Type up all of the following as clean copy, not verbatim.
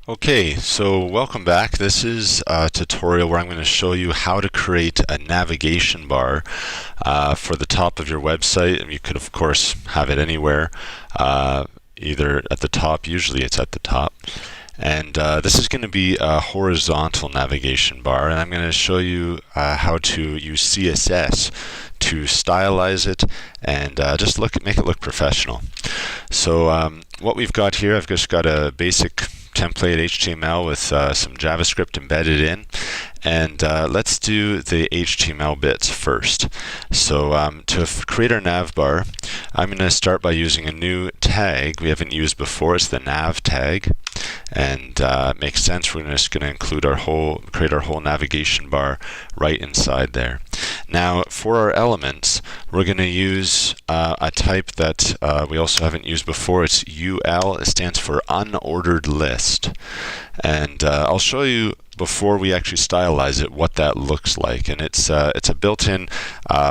Okay, so welcome back. This is a tutorial where I'm going to show you how to create a navigation bar for the top of your website. And you could, of course, have it anywhere, either at the top. Usually it's at the top. And this is going to be a horizontal navigation bar, and I'm going to show you how to use CSS to stylize it and just make it look professional. So what we've got here, I've just got a basic template HTML with some JavaScript embedded in, and let's do the HTML bits first. So to create our nav bar, I'm going to start by using a new tag we haven't used before. It's the nav tag, and it makes sense. We're just going to include create our whole navigation bar right inside there. Now for our elements, we're going to use a type that we also haven't used before. It's UL. It stands for unordered list, and I'll show you before we actually stylize it what that looks like. And it's a built-in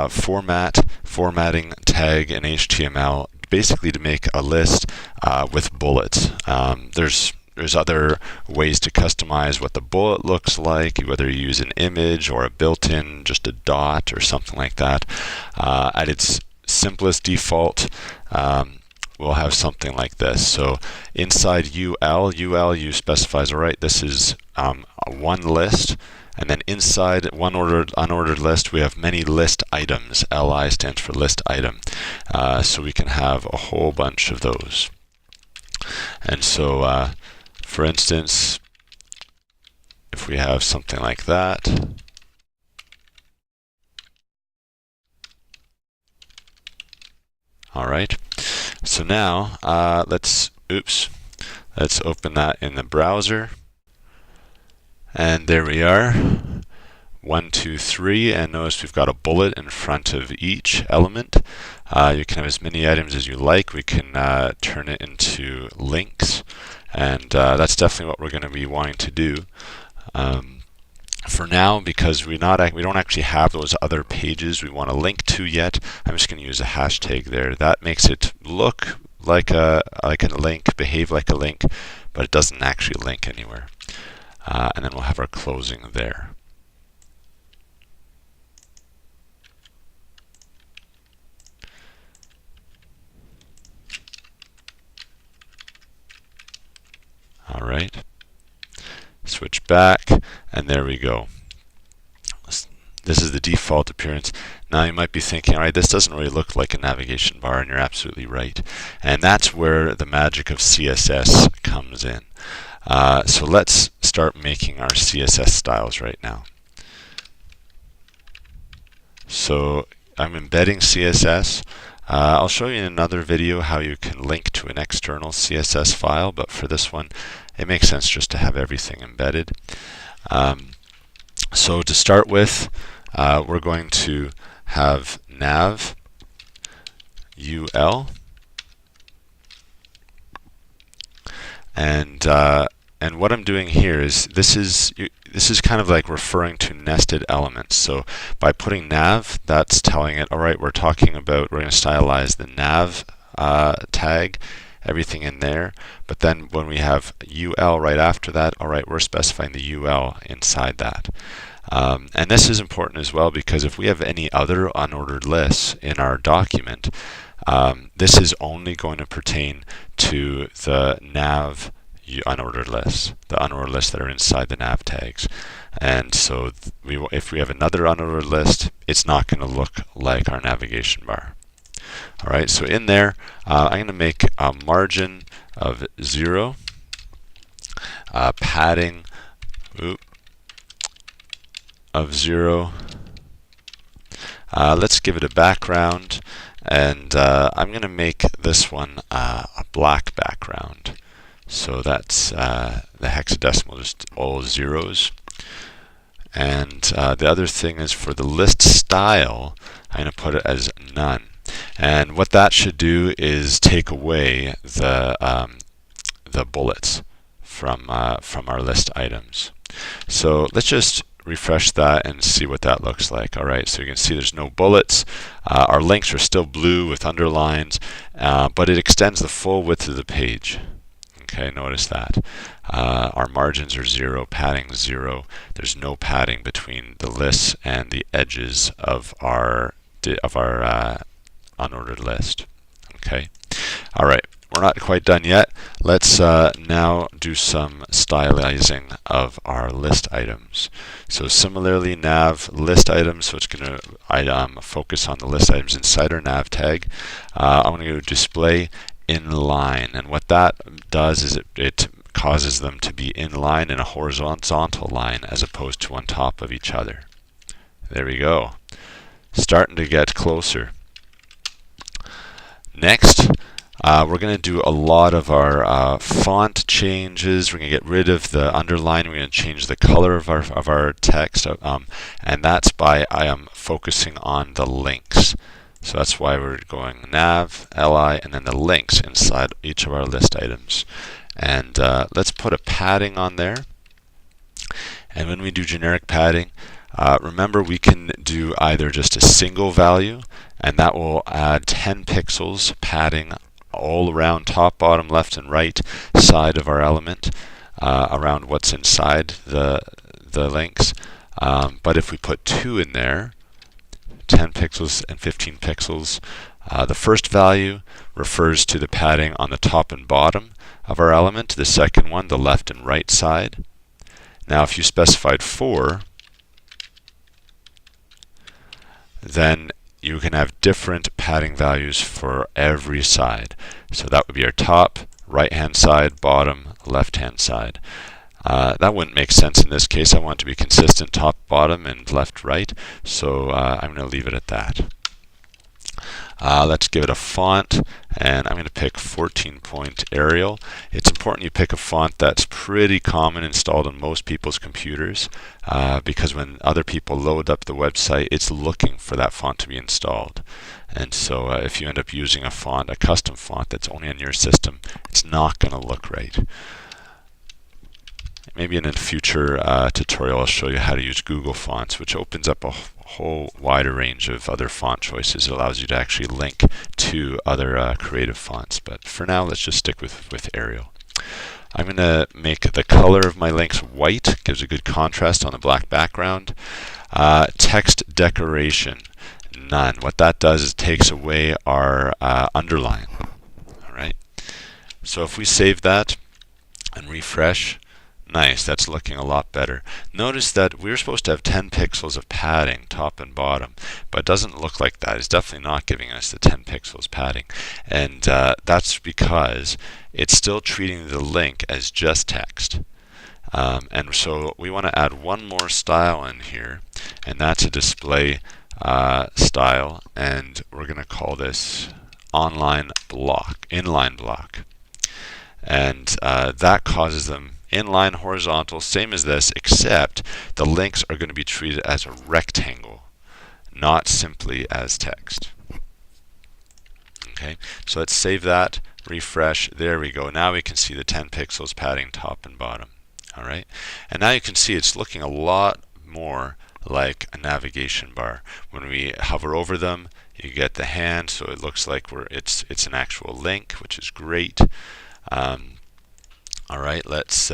formatting tag in HTML, basically to make a list with bullets. There's other ways to customize what the bullet looks like, whether you use an image or a built-in, just a dot or something like that. At its simplest default, we'll have something like this. So inside UL you specifies, all right, this is one list, and then inside one unordered list, we have many list items. LI stands for list item. So we can have a whole bunch of those. And so for instance, if we have something like that, all right. So now let's open that in the browser, and there we are. 1, 2, 3, and notice we've got a bullet in front of each element. You can have as many items as you like. We can turn it into links, and that's definitely what we're going to be wanting to do. For now, because we don't actually have those other pages we want to link to yet, I'm just going to use a hashtag there. That makes it look like a link, behave like a link, but it doesn't actually link anywhere. And then we'll have our closing there. All right. Switch back, and there we go. This is the default appearance. Now you might be thinking, all right, this doesn't really look like a navigation bar, and you're absolutely right. And that's where the magic of CSS comes in. So let's start making our CSS styles right now. So I'm embedding CSS. I'll show you in another video how you can link to an external CSS file, but for this one, it makes sense just to have everything embedded. So to start with, we're going to have nav ul, and what I'm doing here is this is kind of like referring to nested elements. So by putting nav, that's telling it, all right, we're going to stylize the nav tag, everything in there. But then when we have UL right after that, all right, we're specifying the UL inside that. And this is important as well, because if we have any other unordered lists in our document, this is only going to pertain to the nav unordered lists, the unordered lists that are inside the nav tags. And so if we have another unordered list, it's not going to look like our navigation bar. All right, so in there, I'm going to make a margin of 0, padding of 0. Let's give it a background, and I'm going to make this one a black background. So that's the hexadecimal, just all zeros. And the other thing is, for the list style, I'm going to put it as none. And what that should do is take away the bullets from our list items. So let's just refresh that and see what that looks like. All right, so you can see there's no bullets. Our links are still blue with underlines, but it extends the full width of the page. Okay, notice that. Our margins are 0, padding 0. There's no padding between the lists and the edges of our unordered list. Okay. All right. We're not quite done yet. Let's now do some stylizing of our list items. So similarly, nav list items. So it's going to focus on the list items inside our nav tag. I'm going to go display inline, and what that does is it causes them to be in line in a horizontal line as opposed to on top of each other. There we go. Starting to get closer. Next, we're going to do a lot of our font changes. We're going to get rid of the underline. We're going to change the color of our text, and that's by focusing on the links. So that's why we're going nav, li, and then the links inside each of our list items. And let's put a padding on there. And when we do generic padding, remember we can do either just a single value, and that will add 10 pixels padding all around top, bottom, left, and right side of our element, around what's inside the links. But if we put 2 in there, 10 pixels and 15 pixels, the first value refers to the padding on the top and bottom of our element. The second one, the left and right side. Now if you specified 4, then you can have different padding values for every side. So that would be our top, right-hand side, bottom, left-hand side. That wouldn't make sense in this case. I want it to be consistent top, bottom, and left, right. So I'm going to leave it at that. Let's give it a font, and I'm going to pick 14-point Arial. It's important you pick a font that's pretty common installed on most people's computers, because when other people load up the website, it's looking for that font to be installed. And so if you end up using a font, a custom font that's only on your system, it's not going to look right. Maybe in a future tutorial I'll show you how to use Google Fonts, which opens up a whole wider range of other font choices. It allows you to actually link to other creative fonts. But for now, let's just stick with Arial. I'm going to make the color of my links white. Gives a good contrast on the black background. Text decoration, none. What that does is takes away our underline. All right. So if we save that and refresh, nice, that's looking a lot better. Notice that we're supposed to have 10 pixels of padding, top and bottom, but it doesn't look like that. It's definitely not giving us the 10 pixels padding. And that's because it's still treating the link as just text. And so we want to add one more style in here, and that's a display style, and we're going to call this inline block. And that causes them inline, horizontal, same as this, except the links are going to be treated as a rectangle, not simply as text. Okay, so let's save that, refresh, there we go. Now we can see the 10 pixels padding top and bottom. All right, and now you can see it's looking a lot more like a navigation bar. When we hover over them, you get the hand, so it looks like it's an actual link, which is great. All right, let's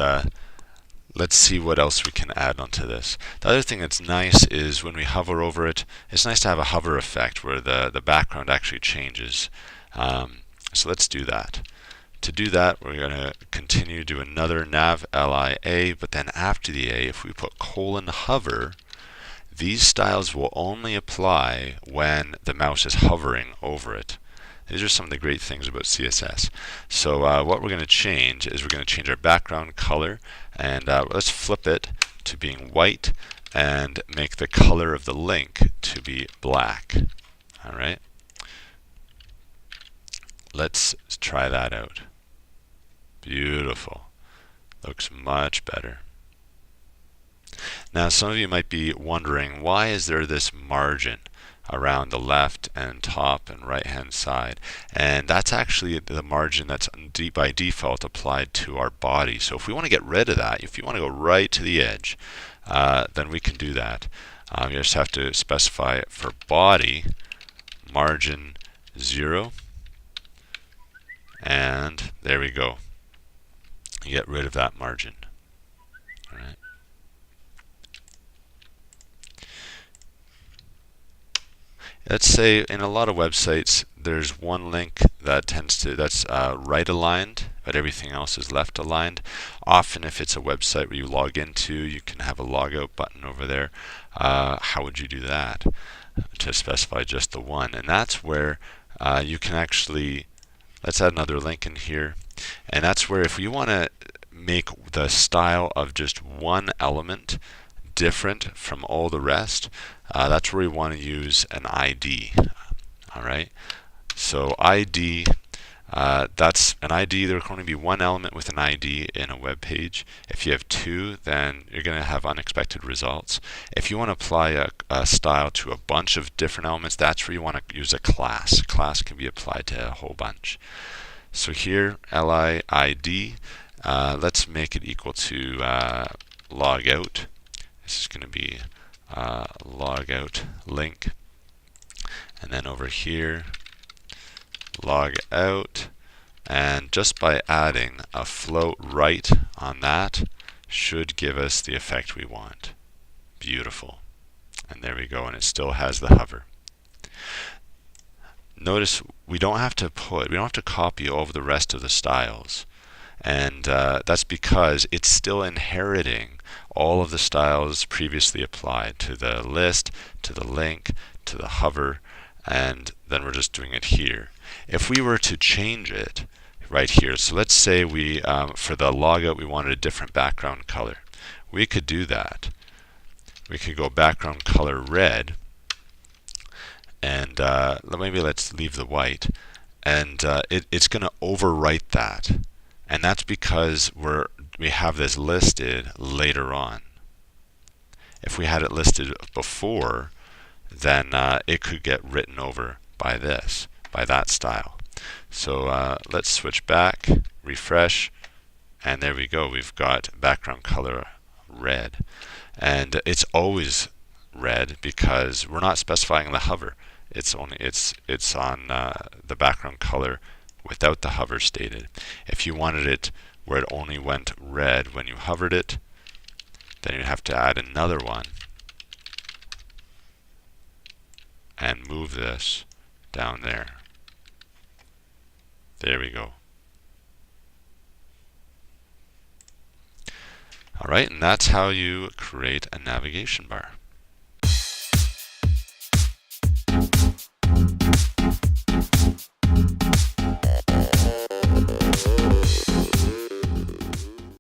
see what else we can add onto this. The other thing that's nice is when we hover over it, it's nice to have a hover effect where the background actually changes. So let's do that. To do that, we're going to continue to do another nav lia, but then after the a, if we put :hover, these styles will only apply when the mouse is hovering over it. These are some of the great things about CSS. So what we're going to change is we're going to change our background color, and let's flip it to being white and make the color of the link to be black. All right. Let's try that out. Beautiful. Looks much better. Now some of you might be wondering, why is there this margin around the left and top and right hand side? And that's actually the margin that's by default applied to our body. So if we want to get rid of that, if you want to go right to the edge, then we can do that. You just have to specify for body margin 0, and there we go. You get rid of that margin. All right. Let's say in a lot of websites, there's one link that that's right aligned, but everything else is left aligned. Often, if it's a website where you log into, you can have a logout button over there. How would you do that? To specify just the one, and that's where you can actually, let's add another link in here, and that's where if you want to make the style of just one element different from all the rest, that's where we want to use an ID. All right, so ID, that's an ID. There can only be one element with an ID in a web page. If you have two, then you're going to have unexpected results. If you want to apply a style to a bunch of different elements, that's where you want to use a class. Class can be applied to a whole bunch. So here, LIID, let's make it equal to logout. This is going to be logout link. And then over here, log out, and just by adding a float right on that should give us the effect we want. Beautiful. And there we go, and it still has the hover. Notice we don't have to copy all of the rest of the styles, and that's because it's still inheriting all of the styles previously applied to the list, to the link, to the hover, and then we're just doing it here. If we were to change it right here, so let's say we, for the logout, we wanted a different background color. We could do that. We could go background color red, and maybe let's leave the white, and it's going to overwrite that. And that's because we have this listed later on. If we had it listed before, then it could get written over by that style. So let's switch back, refresh, and there we go. We've got background color red. And it's always red because we're not specifying the hover. It's on the background color without the hover stated. If you wanted it where it only went red when you hovered it, then you have to add another one and move this down there. There we go. All right, and that's how you create a navigation bar.